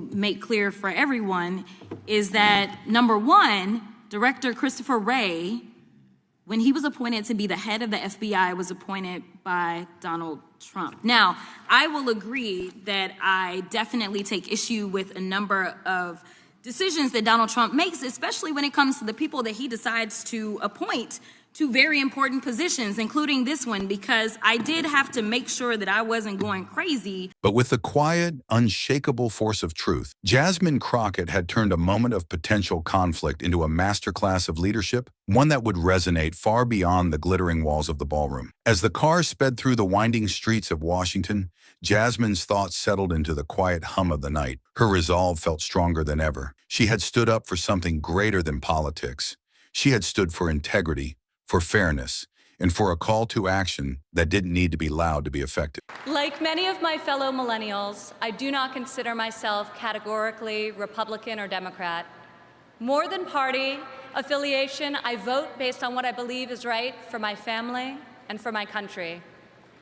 make clear for everyone is that, number one, Director Christopher Wray, when he was appointed to be the head of the FBI, was appointed by Donald Trump. Now, I will agree that I definitely take issue with a number of decisions that Donald Trump makes, especially when it comes to the people that he decides to appoint to very important positions, including this one, because I did have to make sure that I wasn't going crazy. But with the quiet, unshakable force of truth, Jasmine Crockett had turned a moment of potential conflict into a masterclass of leadership, one that would resonate far beyond the glittering walls of the ballroom. As the car sped through the winding streets of Washington, Jasmine's thoughts settled into the quiet hum of the night. Her resolve felt stronger than ever. She had stood up for something greater than politics. She had stood for integrity, for fairness, and for a call to action that didn't need to be loud to be effective. Like many of my fellow millennials, I do not consider myself categorically Republican or Democrat. More than party affiliation, I vote based on what I believe is right for my family and for my country.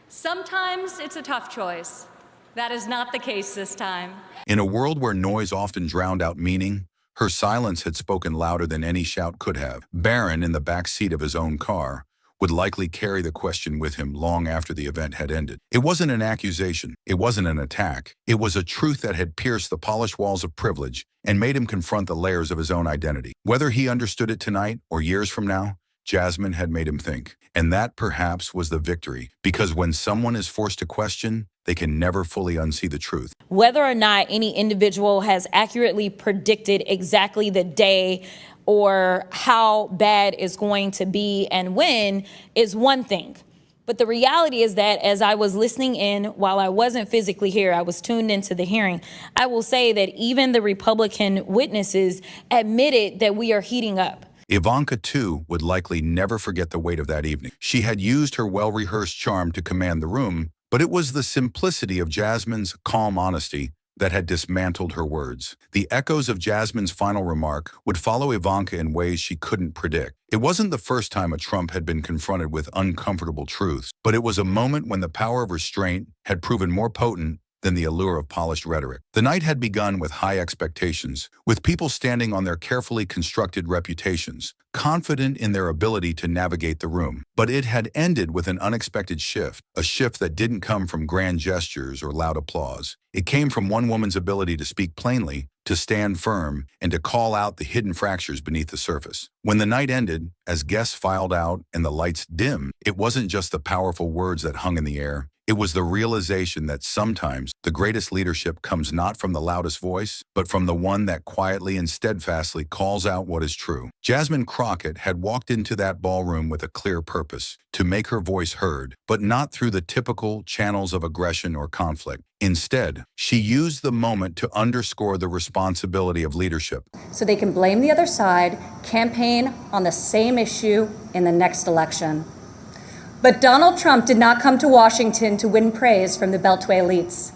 Sometimes it's a tough choice. That is not the case this time. In a world where noise often drowned out meaning, her silence had spoken louder than any shout could have. Barron, in the back seat of his own car, would likely carry the question with him long after the event had ended. It wasn't an accusation. It wasn't an attack. It was a truth that had pierced the polished walls of privilege and made him confront the layers of his own identity. Whether he understood it tonight or years from now, Jasmine had made him think. And that perhaps was the victory, because when someone is forced to question, they can never fully unsee the truth. Whether or not any individual has accurately predicted exactly the day or how bad it's going to be and when is one thing. But the reality is that as I was listening in, while I wasn't physically here, I was tuned into the hearing, I will say that even the Republican witnesses admitted that we are heating up. Ivanka, too, would likely never forget the weight of that evening. She had used her well-rehearsed charm to command the room, but it was the simplicity of Jasmine's calm honesty that had dismantled her words. The echoes of Jasmine's final remark would follow Ivanka in ways she couldn't predict. It wasn't the first time a Trump had been confronted with uncomfortable truths, but it was a moment when the power of restraint had proven more potent than the allure of polished rhetoric. The night had begun with high expectations, with people standing on their carefully constructed reputations, confident in their ability to navigate the room. But it had ended with an unexpected shift, a shift that didn't come from grand gestures or loud applause. It came from one woman's ability to speak plainly, to stand firm, and to call out the hidden fractures beneath the surface. When the night ended, as guests filed out and the lights dimmed, it wasn't just the powerful words that hung in the air. It was the realization that sometimes the greatest leadership comes not from the loudest voice, but from the one that quietly and steadfastly calls out what is true. Jasmine Crockett had walked into that ballroom with a clear purpose, to make her voice heard, but not through the typical channels of aggression or conflict. Instead, she used the moment to underscore the responsibility of leadership. So they can blame the other side, campaign on the same issue in the next election. But Donald Trump did not come to Washington to win praise from the Beltway elites.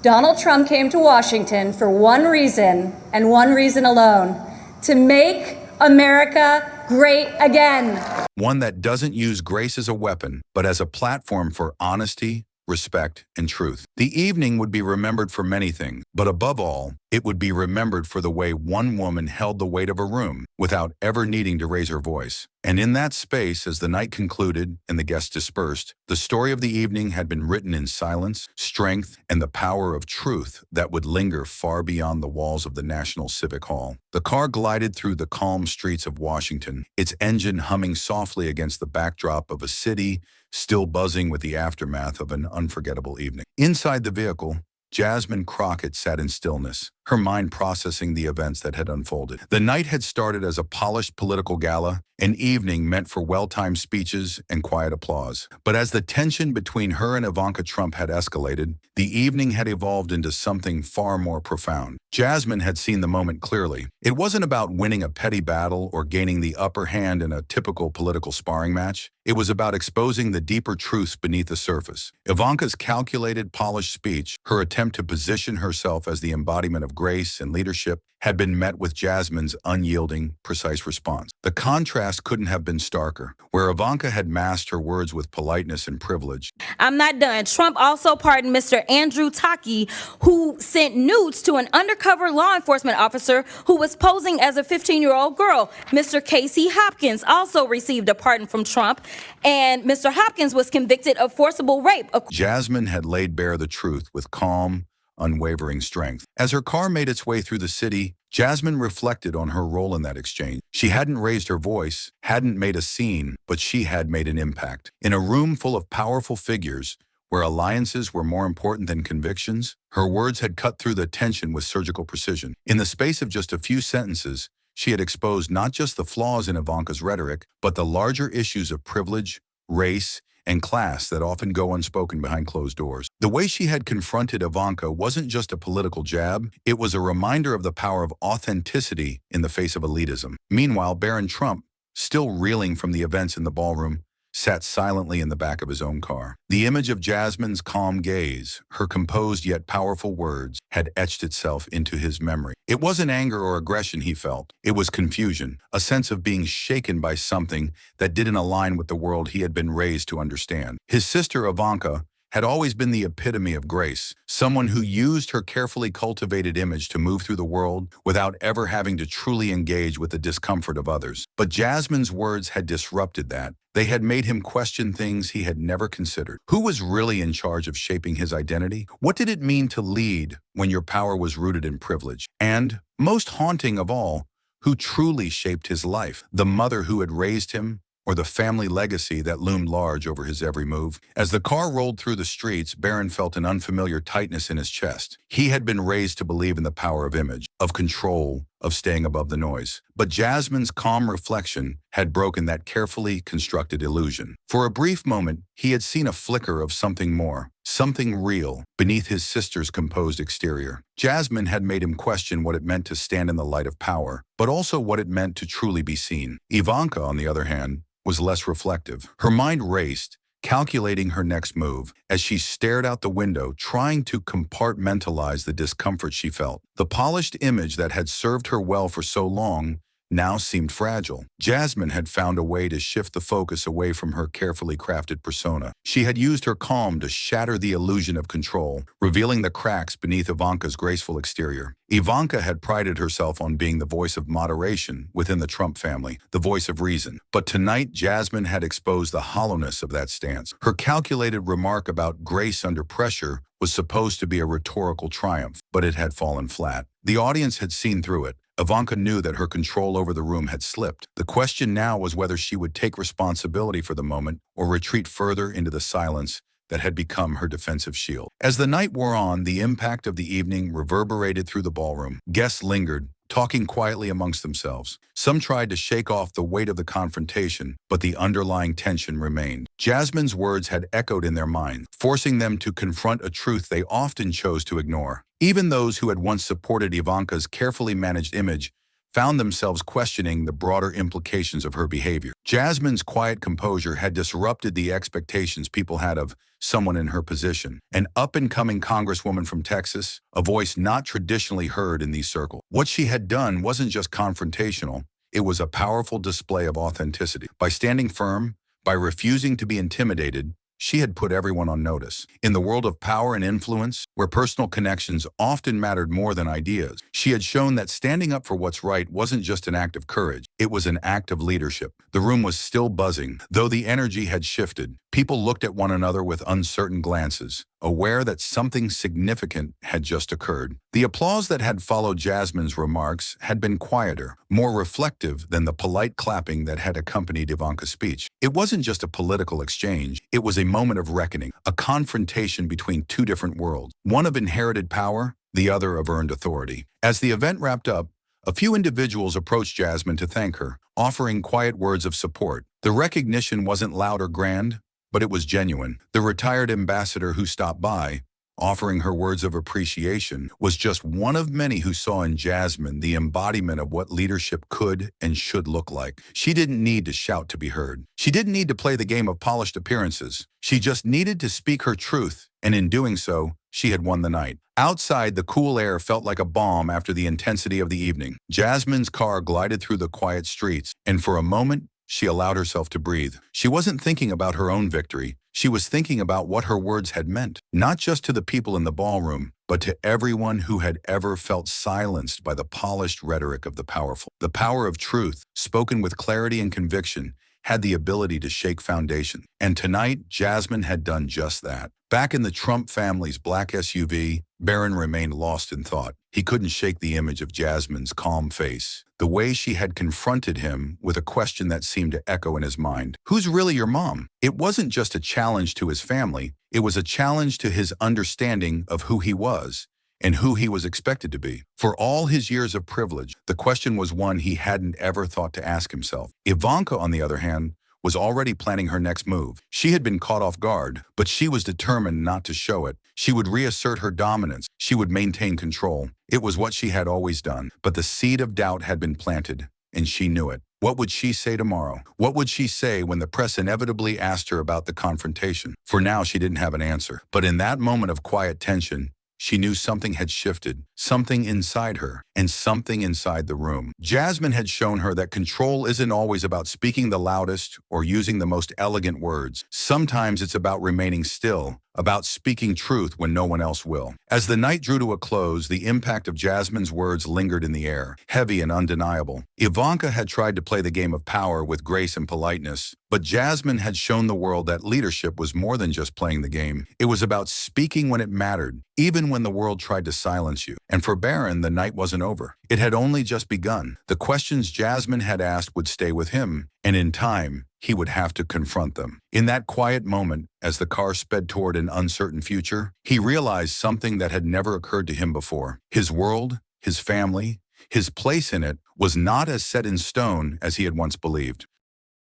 Donald Trump came to Washington for one reason, and one reason alone: to make America great again. One that doesn't use grace as a weapon, but as a platform for honesty, respect, and truth. The evening would be remembered for many things, but above all, it would be remembered for the way one woman held the weight of a room without ever needing to raise her voice. And in that space, as the night concluded and the guests dispersed, the story of the evening had been written in silence, strength, and the power of truth that would linger far beyond the walls of the National Civic Hall. The car glided through the calm streets of Washington, its engine humming softly against the backdrop of a city still buzzing with the aftermath of an unforgettable evening. Inside the vehicle, Jasmine Crockett sat in stillness, her mind processing the events that had unfolded. The night had started as a polished political gala, an evening meant for well-timed speeches and quiet applause. But as the tension between her and Ivanka Trump had escalated, the evening had evolved into something far more profound. Jasmine had seen the moment clearly. It wasn't about winning a petty battle or gaining the upper hand in a typical political sparring match. It was about exposing the deeper truths beneath the surface. Ivanka's calculated, polished speech, her attempt to position herself as the embodiment of of grace and leadership had been met with Jasmine's unyielding, precise response. The contrast couldn't have been starker. Where Ivanka had masked her words with politeness and privilege, I'm not done. Trump also pardoned Mr. Andrew Taki, who sent nudes to an undercover law enforcement officer who was posing as a 15-year-old girl. Mr. Casey Hopkins also received a pardon from Trump, and Mr. Hopkins was convicted of forcible rape. Jasmine had laid bare the truth with calm, unwavering strength. As her car made its way through the city, Jasmine reflected on her role in that exchange. She hadn't raised her voice, hadn't made a scene, but she had made an impact. In a room full of powerful figures, where alliances were more important than convictions, her words had cut through the tension with surgical precision. In the space of just a few sentences, she had exposed not just the flaws in Ivanka's rhetoric, but the larger issues of privilege, race, and class that often go unspoken behind closed doors. The way she had confronted Ivanka wasn't just a political jab, it was a reminder of the power of authenticity in the face of elitism. Meanwhile, Barron Trump, still reeling from the events in the ballroom, sat silently in the back of his own car. The image of Jasmine's calm gaze, her composed yet powerful words, had etched itself into his memory. It wasn't anger or aggression he felt. It was confusion, a sense of being shaken by something that didn't align with the world he had been raised to understand. His sister Ivanka had always been the epitome of grace, someone who used her carefully cultivated image to move through the world without ever having to truly engage with the discomfort of others. But Jasmine's words had disrupted that. They had made him question things he had never considered. Who was really in charge of shaping his identity? What did it mean to lead when your power was rooted in privilege? And, most haunting of all, who truly shaped his life? The mother who had raised him, or the family legacy that loomed large over his every move? As the car rolled through the streets, Barron felt an unfamiliar tightness in his chest. He had been raised to believe in the power of image, of control, of staying above the noise. But Jasmine's calm reflection had broken that carefully constructed illusion. For a brief moment, he had seen a flicker of something more, something real, beneath his sister's composed exterior. Jasmine had made him question what it meant to stand in the light of power, but also what it meant to truly be seen. Ivanka, on the other hand, was less reflective. Her mind raced, calculating her next move, as she stared out the window, trying to compartmentalize the discomfort she felt. The polished image that had served her well for so long now seemed fragile. Jasmine had found a way to shift the focus away from her carefully crafted persona. She had used her calm to shatter the illusion of control, revealing the cracks beneath Ivanka's graceful exterior. Ivanka had prided herself on being the voice of moderation within the Trump family, the voice of reason. But tonight, Jasmine had exposed the hollowness of that stance. Her calculated remark about grace under pressure was supposed to be a rhetorical triumph, but it had fallen flat. The audience had seen through it. Ivanka knew that her control over the room had slipped. The question now was whether she would take responsibility for the moment or retreat further into the silence that had become her defensive shield. As the night wore on, the impact of the evening reverberated through the ballroom. Guests lingered, talking quietly amongst themselves. Some tried to shake off the weight of the confrontation, but the underlying tension remained. Jasmine's words had echoed in their minds, forcing them to confront a truth they often chose to ignore. Even those who had once supported Ivanka's carefully managed image found themselves questioning the broader implications of her behavior. Jasmine's quiet composure had disrupted the expectations people had of someone in her position. An up-and-coming congresswoman from Texas, a voice not traditionally heard in these circles. What she had done wasn't just confrontational, it was a powerful display of authenticity. By standing firm, by refusing to be intimidated, she had put everyone on notice. In the world of power and influence, where personal connections often mattered more than ideas, she had shown that standing up for what's right wasn't just an act of courage, it was an act of leadership. The room was still buzzing, though the energy had shifted. People looked at one another with uncertain glances, aware that something significant had just occurred. The applause that had followed Jasmine's remarks had been quieter, more reflective than the polite clapping that had accompanied Ivanka's speech. It wasn't just a political exchange, it was a moment of reckoning, a confrontation between two different worlds, one of inherited power, the other of earned authority. As the event wrapped up, a few individuals approached Jasmine to thank her, offering quiet words of support. The recognition wasn't loud or grand, but it was genuine. The retired ambassador who stopped by, offering her words of appreciation, was just one of many who saw in Jasmine the embodiment of what leadership could and should look like. She didn't need to shout to be heard. She didn't need to play the game of polished appearances. She just needed to speak her truth, and in doing so, she had won the night. Outside, the cool air felt like a balm after the intensity of the evening. Jasmine's car glided through the quiet streets, and for a moment, she allowed herself to breathe. She wasn't thinking about her own victory. She was thinking about what her words had meant, not just to the people in the ballroom, but to everyone who had ever felt silenced by the polished rhetoric of the powerful. The power of truth, spoken with clarity and conviction, had the ability to shake foundation. And tonight, Jasmine had done just that. Back in the Trump family's black SUV, Barron remained lost in thought. He couldn't shake the image of Jasmine's calm face, the way she had confronted him with a question that seemed to echo in his mind. Who's really your mom? It wasn't just a challenge to his family, it was a challenge to his understanding of who he was and who he was expected to be. For all his years of privilege, the question was one he hadn't ever thought to ask himself. Ivanka, on the other hand, was already planning her next move. She had been caught off guard, but she was determined not to show it. She would reassert her dominance. She would maintain control. It was what she had always done, but the seed of doubt had been planted, and she knew it. What would she say tomorrow? What would she say when the press inevitably asked her about the confrontation? For now, she didn't have an answer. But in that moment of quiet tension, she knew something had shifted, something inside her, and something inside the room. Jasmine had shown her that control isn't always about speaking the loudest or using the most elegant words. Sometimes it's about remaining still, about speaking truth when no one else will. As the night drew to a close, the impact of Jasmine's words lingered in the air, heavy and undeniable. Ivanka had tried to play the game of power with grace and politeness, but Jasmine had shown the world that leadership was more than just playing the game. It was about speaking when it mattered, even when the world tried to silence you. And for Barron, the night wasn't over. It had only just begun. The questions Jasmine had asked would stay with him, and in time, he would have to confront them. In that quiet moment, as the car sped toward an uncertain future, he realized something that had never occurred to him before. His world, his family, his place in it was not as set in stone as he had once believed.